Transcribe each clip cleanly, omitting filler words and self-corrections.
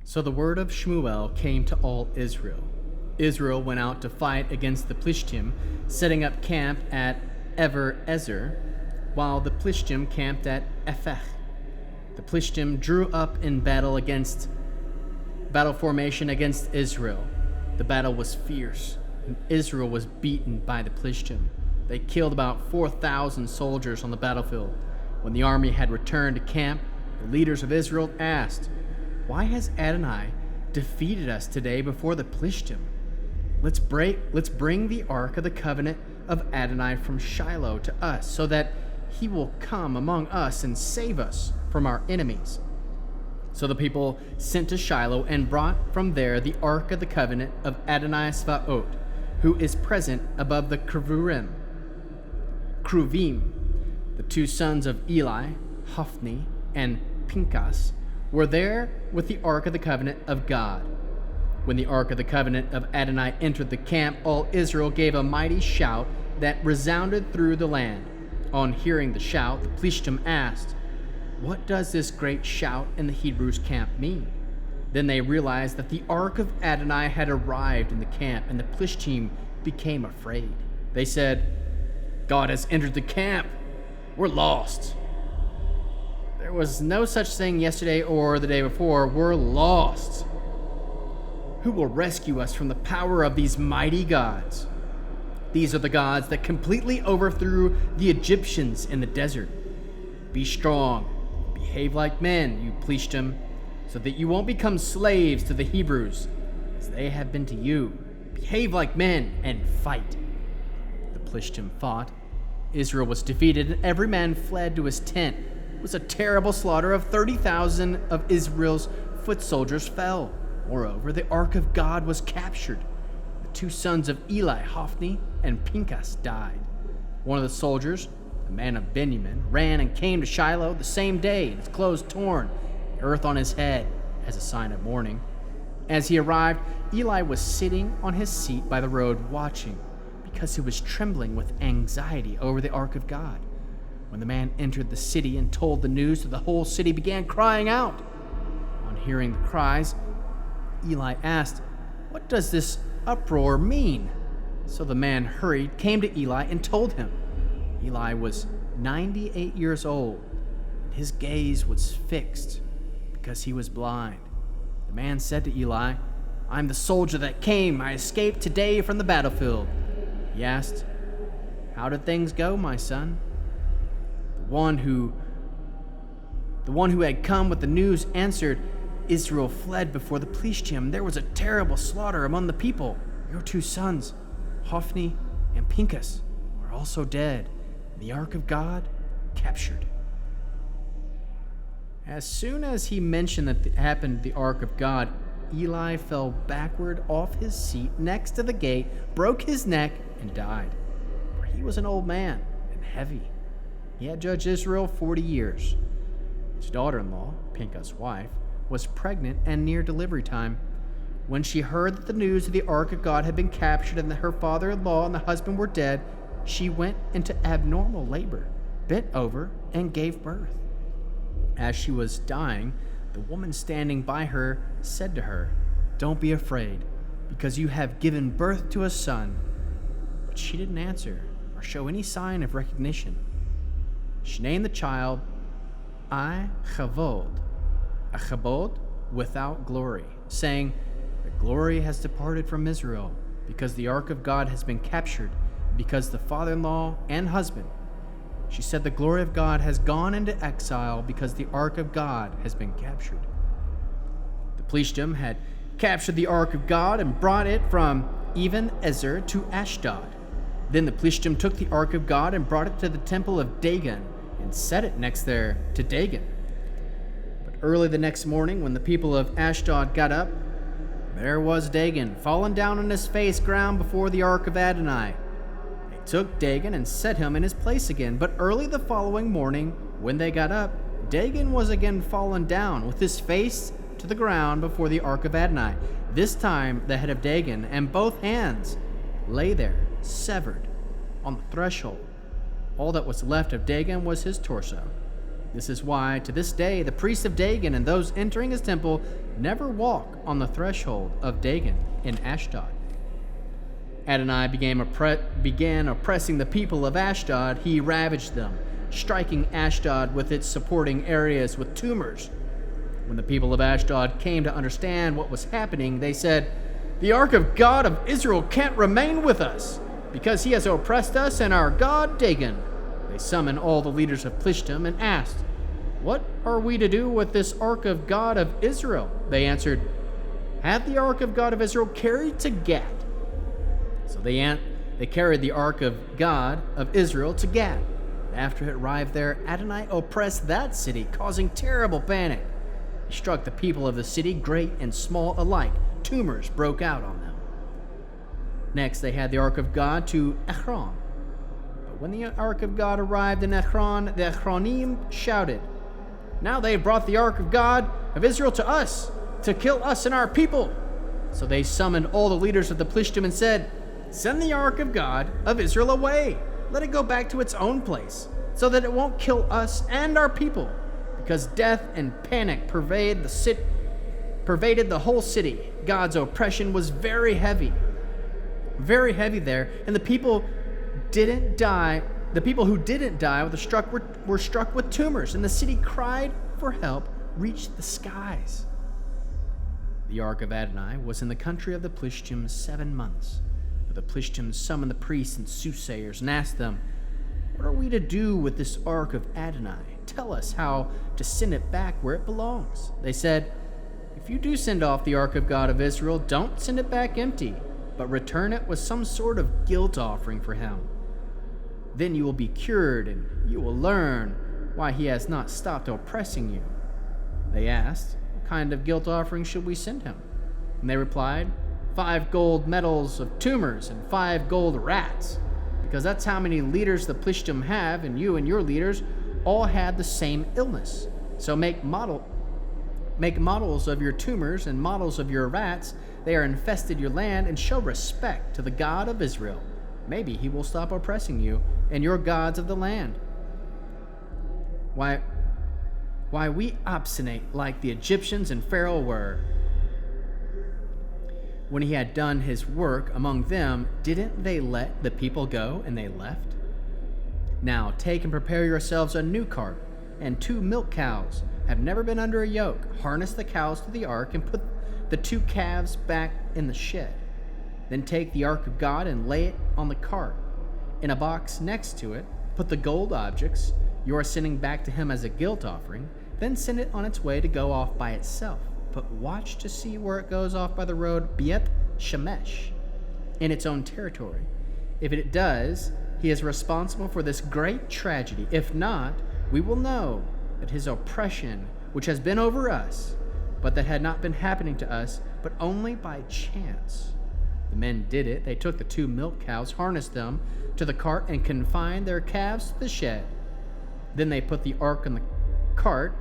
So the word of Shmuel came to all Israel. Israel went out to fight against the Plishtim, setting up camp at Ever Ezer, while the Plishtim camped at Ephech. The Plishtim drew up in battle formation against Israel. The battle was fierce, and Israel was beaten by the Plishtim. They killed about 4,000 soldiers on the battlefield. When the army had returned to camp, the leaders of Israel asked, "Why has Adonai defeated us today before the Plishtim? Let's bring the Ark of the Covenant of Adonai from Shiloh to us, so that he will come among us and save us from our enemies." So the people sent to Shiloh and brought from there the Ark of the Covenant of Adonai Svaot, who is present above the Kruvim. The two sons of Eli, Hophni and Pinchas, were there with the Ark of the Covenant of God. When the Ark of the Covenant of Adonai entered the camp, all Israel gave a mighty shout that resounded through the land. On hearing the shout, the Plishtim asked, "What does this great shout in the Hebrews' camp mean?" Then they realized that the Ark of Adonai had arrived in the camp, and the Plishtim became afraid. They said, "God has entered the camp. We're lost. There was no such thing yesterday or the day before. We're lost. Who will rescue us from the power of these mighty gods? These are the gods that completely overthrew the Egyptians in the desert. Be strong, behave like men, you Plishtim, so that you won't become slaves to the Hebrews, as they have been to you. Behave like men and fight." The Plishtim fought. Israel was defeated, and every man fled to his tent. It was a terrible slaughter of 30,000 of Israel's foot soldiers fell. Moreover, the Ark of God was captured. The two sons of Eli, Hophni and Pinchas, died. One of the soldiers, a man of Benjamin, ran and came to Shiloh the same day, his clothes torn, earth on his head as a sign of mourning. As he arrived, Eli was sitting on his seat by the road watching, because he was trembling with anxiety over the Ark of God. When the man entered the city and told the news, the whole city began crying out. On hearing the cries, Eli asked, "What does this uproar mean?" So the man hurried, came to Eli, and told him. Eli was 98 years old, and his gaze was fixed because he was blind. The man said to Eli, "I'm the soldier that came. I escaped today from the battlefield." He asked, "How did things go, my son?" The one who had come with the news answered, "Israel fled before the Plishtim. There was a terrible slaughter among the people. Your two sons, Hophni and Pinchas, are also dead, and the Ark of God captured." As soon as he mentioned that it happened to the Ark of God, Eli fell backward off his seat next to the gate, broke his neck, and died. For he was an old man and heavy. He had judged Israel 40 years. His daughter-in-law, Pinchas' wife, was pregnant and near delivery time. When she heard that the news of the Ark of God had been captured and that her father-in-law and the husband were dead, she went into abnormal labor, bent over, and gave birth. As she was dying, the woman standing by her said to her, "Don't be afraid, because you have given birth to a son." But she didn't answer or show any sign of recognition. She named the child Ichabod, without glory, saying, "The glory has departed from Israel, because the Ark of God has been captured, because the father-in-law and husband." She said, "The glory of God has gone into exile, because the Ark of God has been captured." The Plishtim had captured the Ark of God and brought it from Even Ezer to Ashdod. Then the Plishtim took the Ark of God and brought it to the temple of Dagon and set it next there to Dagon. But early the next morning, when the people of Ashdod got up, there was Dagon, fallen down on his face ground before the Ark of Adonai. They took Dagon and set him in his place again. But early the following morning, when they got up, Dagon was again fallen down with his face to the ground before the Ark of Adonai. This time the head of Dagon and both hands lay there, severed, on the threshold. All that was left of Dagon was his torso. This is why, to this day, the priests of Dagon and those entering his temple never walk on the threshold of Dagon in Ashdod. Adonai began oppressing the people of Ashdod. He ravaged them, striking Ashdod with its supporting areas with tumors. When the people of Ashdod came to understand what was happening, they said, "The ark of God of Israel can't remain with us, because he has oppressed us and our god Dagon." They summoned all the leaders of Plishtim and asked, "What are we to do with this ark of God of Israel?" They answered, "Have the ark of God of Israel carried to Gath." So they carried the ark of God of Israel to Gath. After it arrived there, Adonai oppressed that city, causing terrible panic. He struck the people of the city, great and small alike. Tumors broke out on them. Next, they had the ark of God to Ekron. But when the ark of God arrived in Ekron, the Ekronim shouted, "Now they have brought the ark of God of Israel to us, to kill us and our people." So they summoned all the leaders of the Plishtim and said, "Send the ark of God of Israel away. Let it go back to its own place, so that it won't kill us and our people, because death and panic pervaded the whole city. God's oppression was very heavy there, and the people didn't die. The people who didn't die were struck with tumors, and the city cried for help, reached the skies." The ark of Adonai was in the country of the Plishtim 7 months. But the Plishtim summoned the priests and soothsayers and asked them, "What are we to do with this ark of Adonai? Tell us how to send it back where it belongs." They said, "If you do send off the ark of God of Israel, don't send it back empty, but return it with some sort of guilt offering for him. Then you will be cured, and you will learn why he has not stopped oppressing you." They asked, "What kind of guilt offering should we send him?" And they replied, 5 gold medals of tumors and 5 gold rats, because that's how many leaders the Plishtim have, and you and your leaders all had the same illness. So make models of your tumors and models of your rats. They are infested your land, and show respect to the God of Israel. Maybe he will stop oppressing you and your gods of the land. Why we obstinate like the Egyptians and Pharaoh were. When he had done his work among them, didn't they let the people go, and they left? Now take and prepare yourselves a new cart, and 2 milk cows have never been under a yoke. Harness the cows to the ark, and put the 2 calves back in the shed. Then take the ark of God and lay it on the cart. In a box next to it, put the gold objects you are sending back to him as a guilt offering. Then send it on its way to go off by itself. But watch to see where it goes off by the road Beit Shemesh, in its own territory. If it does, he is responsible for this great tragedy. If not, we will know that his oppression, which has been over us, but that had not been happening to us, but only by chance." The men did it. They took the 2 milk cows, harnessed them to the cart, and confined their calves to the shed. Then they put the ark on the cart,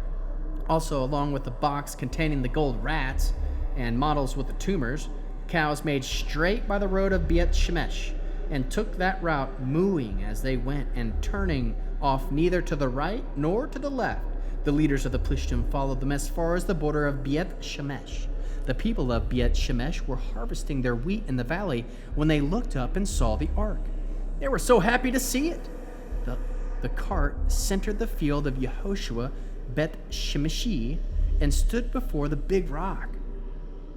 also along with the box containing the gold rats and models with the tumors. Cows made straight by the road of Beit Shemesh, and took that route, mooing as they went, and turning off neither to the right nor to the left. The leaders of the Plishtim followed them as far as the border of Beit Shemesh. The people of Beit Shemesh were harvesting their wheat in the valley when they looked up and saw the ark. They were so happy to see it. The cart centered the field of Yehoshua Beth Shemeshi and stood before the big rock.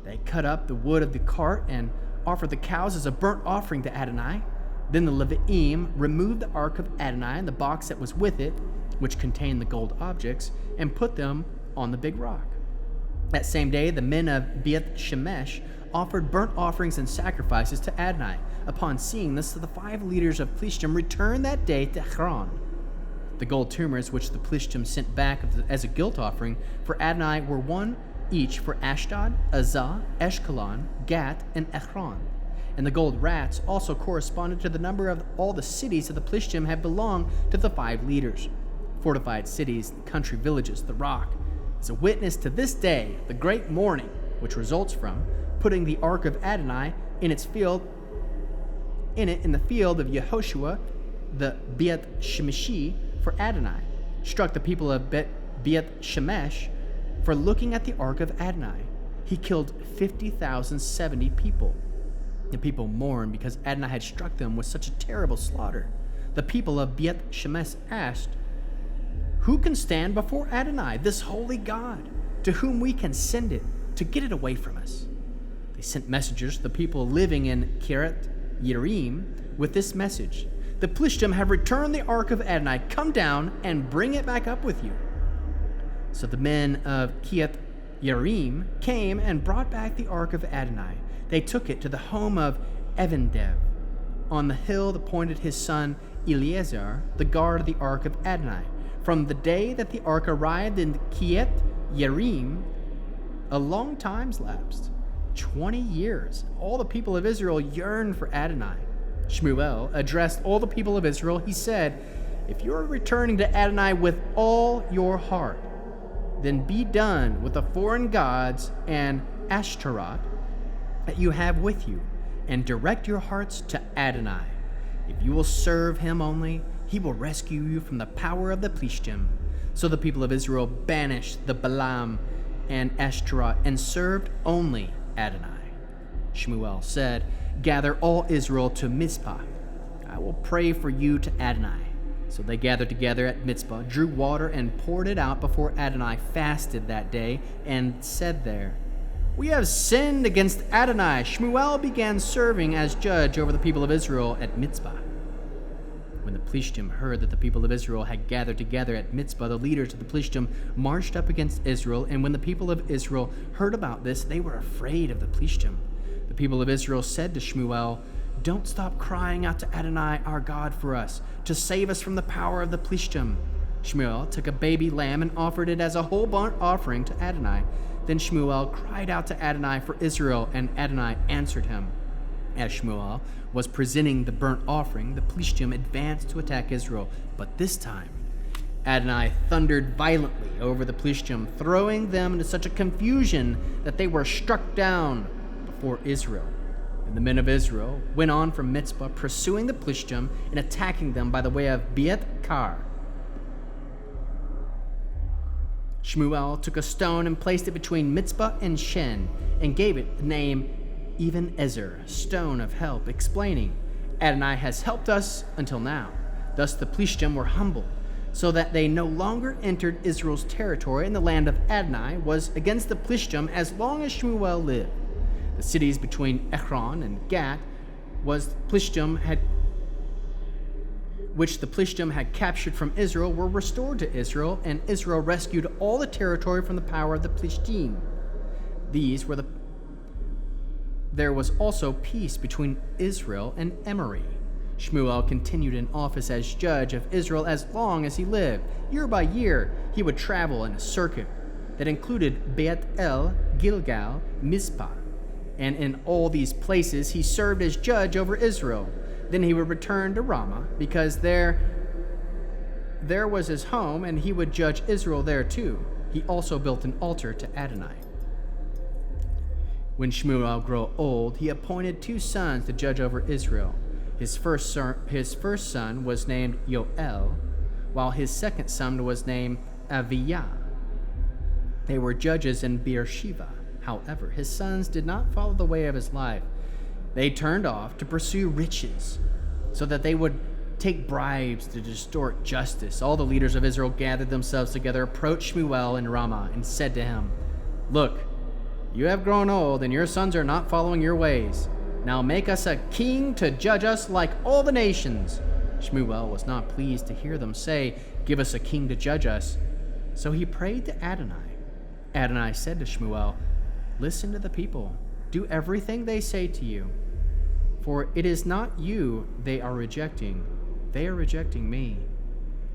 They cut up the wood of the cart and offered the cows as a burnt offering to Adonai. Then the Levi'im removed the ark of Adonai and the box that was with it, which contained the gold objects, and put them on the big rock. That same day, the men of Beit Shemesh offered burnt offerings and sacrifices to Adonai. Upon seeing this, the 5 leaders of Plishtim returned that day to Ekron. The gold tumors which the Plishtim sent back as a guilt offering for Adonai were 1 each for Ashdod, Azah, Eshkelon, Gath, and Ekron. And the gold rats also corresponded to the number of all the cities of the Plishtim had belonged to the 5 leaders. Fortified cities, country villages, the rock, is a witness to this day the great mourning which results from putting the ark of Adonai in the field of Yehoshua, the Beit Shemeshi, for Adonai. struck the people of Beth Shemesh for looking at the ark of Adonai. He killed 50,070 people. The people mourned because Adonai had struck them with such a terrible slaughter. The people of Beth Shemesh asked, "Who can stand before Adonai, this holy God, to whom we can send it to get it away from us?" They sent messengers to the people living in Kiriath Yearim with this message: "The Plishtim have returned the ark of Adonai. Come down and bring it back up with you." So the men of Kiriath Yearim came and brought back the ark of Adonai. They took it to the home of Evandev on the hill appointed his son Eleazar, the guard of the ark of Adonai. From the day that the ark arrived in Kiriath Yearim, a long time's lapsed, 20 years. All the people of Israel yearned for Adonai. Shmuel addressed all the people of Israel. He said, "If you are returning to Adonai with all your heart, then be done with the foreign gods and Ashtaroth that you have with you, and direct your hearts to Adonai. If you will serve him only, he will rescue you from the power of the Plishtim." So the people of Israel banished the Balaam and Ashtaroth and served only Adonai. Shmuel said, "Gather all Israel to Mizpah. I will pray for you to Adonai." So they gathered together at Mizpah, drew water, and poured it out before Adonai, fasted that day, and said there, "We have sinned against Adonai." Shmuel began serving as judge over the people of Israel at Mizpah. When the Plishtim heard that the people of Israel had gathered together at Mizpah, the leaders of the Plishtim marched up against Israel, and when the people of Israel heard about this, they were afraid of the Plishtim. The people of Israel said to Shmuel, "Don't stop crying out to Adonai our God for us, to save us from the power of the Plishtim." Shmuel took a baby lamb and offered it as a whole burnt offering to Adonai. Then Shmuel cried out to Adonai for Israel, and Adonai answered him. As Shmuel was presenting the burnt offering, the Plishtim advanced to attack Israel. But this time, Adonai thundered violently over the Plishtim, throwing them into such a confusion that they were struck down before Israel. And the men of Israel went on from Mizpah, pursuing the Plishtim and attacking them by the way of Beth-kar. Shmuel took a stone and placed it between Mizpah and Shen, and gave it the name Even-ezer, stone of help, explaining, "Adonai has helped us until now." Thus the Plishtim were humbled, so that they no longer entered Israel's territory, and the land of Adonai was against the Plishtim as long as Shmuel lived. The cities between Ekron and Gat which the Plishtim had captured from Israel were restored to Israel, and Israel rescued all the territory from the power of the Plishtim. There was also peace between Israel and Emory. Shmuel continued in office as judge of Israel as long as he lived. Year by year, he would travel in a circuit that included Beit El, Gilgal, Mizpah, and in all these places he served as judge over Israel. Then he would return to Ramah, because there was his home, and he would judge Israel there too. He also built an altar to Adonai. When Shmuel grew old, he appointed 2 sons to judge over Israel. His first son was named Yoel, while his second son was named Aviyah. They were judges in Beersheba. However, his sons did not follow the way of his life. They turned off to pursue riches, so that they would take bribes to distort justice. All the leaders of Israel gathered themselves together, approached Shmuel in Ramah, and said to him, "Look, you have grown old, and your sons are not following your ways. Now make us a king to judge us like all the nations." Shmuel was not pleased to hear them say, "Give us a king to judge us." So he prayed to Adonai. Adonai said to Shmuel, "Listen to the people. Do everything they say to you. For it is not you they are rejecting me.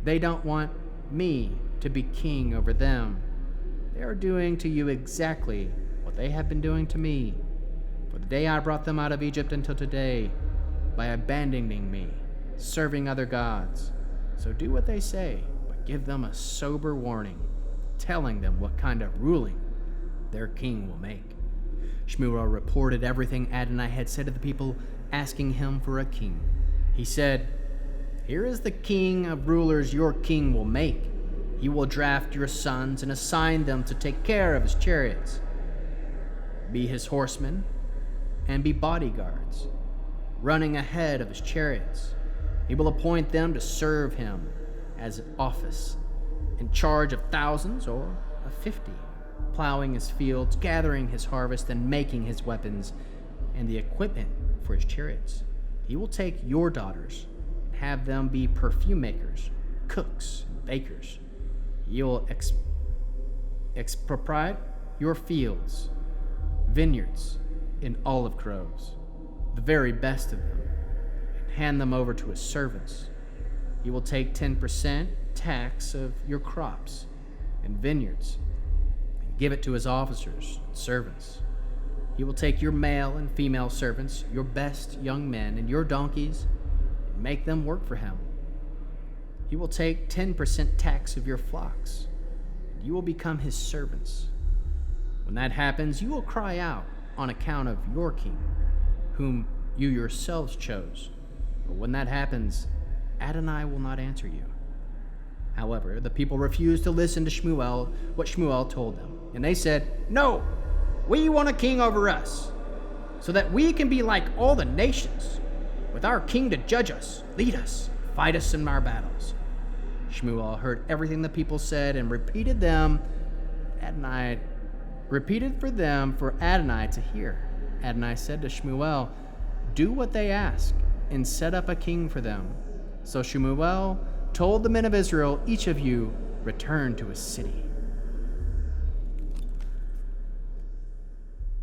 They don't want me to be king over them. They are doing to you exactly what they have been doing to me, for the day I brought them out of Egypt until today, by abandoning me, serving other gods. So do what they say, but give them a sober warning, telling them what kind of ruling their king will make." Shmuel reported everything Adonai had said to the people, asking him for a king. He said, "Here is the king of rulers your king will make. He will draft your sons and assign them to take care of his chariots, be his horsemen, and be bodyguards, running ahead of his chariots. He will appoint them to serve him as an office, in charge of thousands or of 50, plowing his fields, gathering his harvest, and making his weapons and the equipment for his chariots. He will take your daughters and have them be perfume makers, cooks, and bakers. He will expropriate your fields, vineyards, and olive groves, the very best of them, and hand them over to his servants. He will take 10% tax of your crops and vineyards and give it to his officers and servants. He will take your male and female servants, your best young men, and your donkeys, and make them work for him. He will take 10% tax of your flocks, and you will become his servants. When that happens, you will cry out on account of your king, whom you yourselves chose. But when that happens, Adonai will not answer you. However, the people refused to listen to what Shmuel told them, and they said, "No, we want a king over us, so that we can be like all the nations, with our king to judge us, lead us, fight us in our battles." Shmuel heard everything the people said and repeated for them for Adonai to hear. Adonai said to Shmuel, "Do what they ask and set up a king for them." So Shmuel told the men of Israel, "Each of you return to his city."